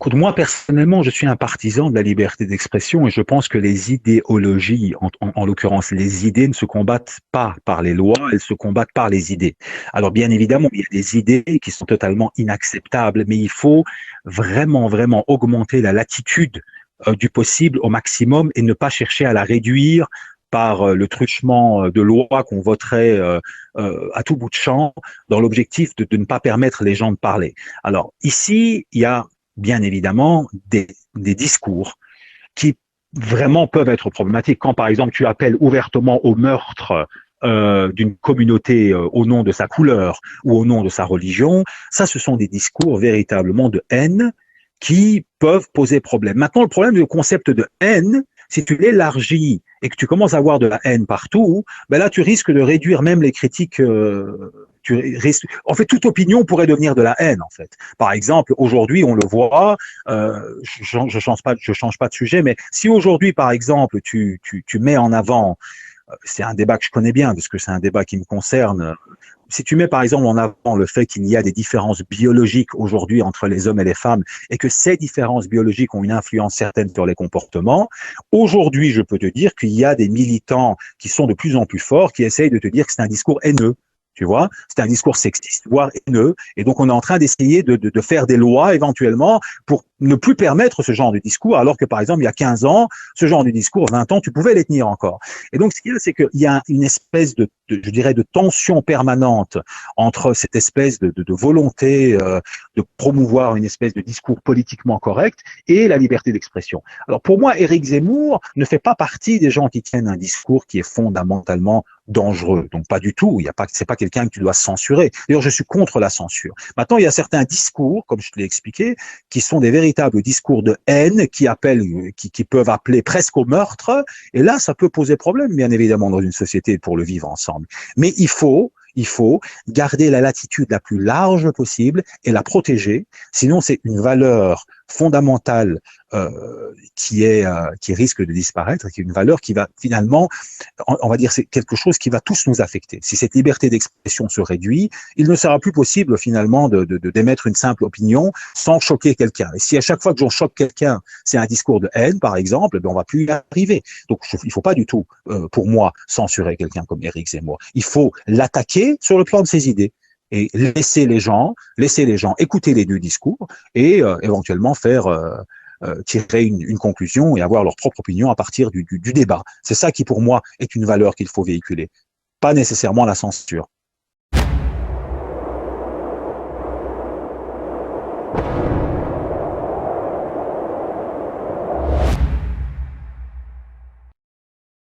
Écoute, moi, personnellement, je suis un partisan de la liberté d'expression et je pense que les idéologies, en l'occurrence les idées, ne se combattent pas par les lois, elles se combattent par les idées. Alors, bien évidemment, il y a des idées qui sont totalement inacceptables, mais il faut vraiment, vraiment augmenter la latitude du possible au maximum et ne pas chercher à la réduire par le truchement de lois qu'on voterait à tout bout de champ dans l'objectif de ne pas permettre les gens de parler. Alors ici, il y a bien évidemment des discours qui vraiment peuvent être problématiques. Quand par exemple tu appelles ouvertement au meurtre d'une communauté au nom de sa couleur ou au nom de sa religion, ça ce sont des discours véritablement de haine qui peuvent poser problème. Maintenant, le problème du concept de haine, si tu l'élargis et que tu commences à avoir de la haine partout, ben là, tu risques de réduire même les critiques. En fait, toute opinion pourrait devenir de la haine. En fait, par exemple, aujourd'hui, on le voit. Je change pas de sujet, mais si aujourd'hui, par exemple, tu mets en avant, c'est un débat que je connais bien parce que c'est un débat qui me concerne. Si tu mets par exemple en avant le fait qu'il y a des différences biologiques aujourd'hui entre les hommes et les femmes et que ces différences biologiques ont une influence certaine sur les comportements, aujourd'hui, je peux te dire qu'il y a des militants qui sont de plus en plus forts qui essayent de te dire que c'est un discours haineux. Tu vois, c'est un discours sexiste, voire haineux. Et donc, on est en train d'essayer de faire des lois éventuellement pour ne plus permettre ce genre de discours, alors que, par exemple, il y a 15 ans, ce genre de discours, 20 ans, tu pouvais les tenir encore. Et donc, ce qu'il y a, c'est qu'il y a une espèce je dirais, de tension permanente entre cette espèce de volonté de promouvoir une espèce de discours politiquement correct et la liberté d'expression. Alors, pour moi, Éric Zemmour ne fait pas partie des gens qui tiennent un discours qui est fondamentalement dangereux. Donc pas du tout. Il y a pas, c'est pas quelqu'un que tu dois censurer. D'ailleurs, je suis contre la censure. Maintenant, il y a certains discours, comme je te l'ai expliqué, qui sont des véritables discours de haine qui appellent, qui peuvent appeler presque au meurtre. Et là, ça peut poser problème, bien évidemment, dans une société pour le vivre ensemble. Mais il faut garder la latitude la plus large possible et la protéger. Sinon, c'est une valeur fondamentale qui risque de disparaître, qui est une valeur qui va finalement, on va dire, c'est quelque chose qui va tous nous affecter. Si cette liberté d'expression se réduit, il ne sera plus possible finalement d'émettre une simple opinion sans choquer quelqu'un. Et si à chaque fois que j'en choque quelqu'un, c'est un discours de haine, par exemple, ben on va plus y arriver. Donc il faut pas du tout, pour moi, censurer quelqu'un comme Éric Zemmour. Il faut l'attaquer sur le plan de ses idées et laisser les gens écouter les deux discours et éventuellement faire tirer une conclusion et avoir leur propre opinion à partir du débat. C'est ça qui, pour moi, est une valeur qu'il faut véhiculer, pas nécessairement la censure.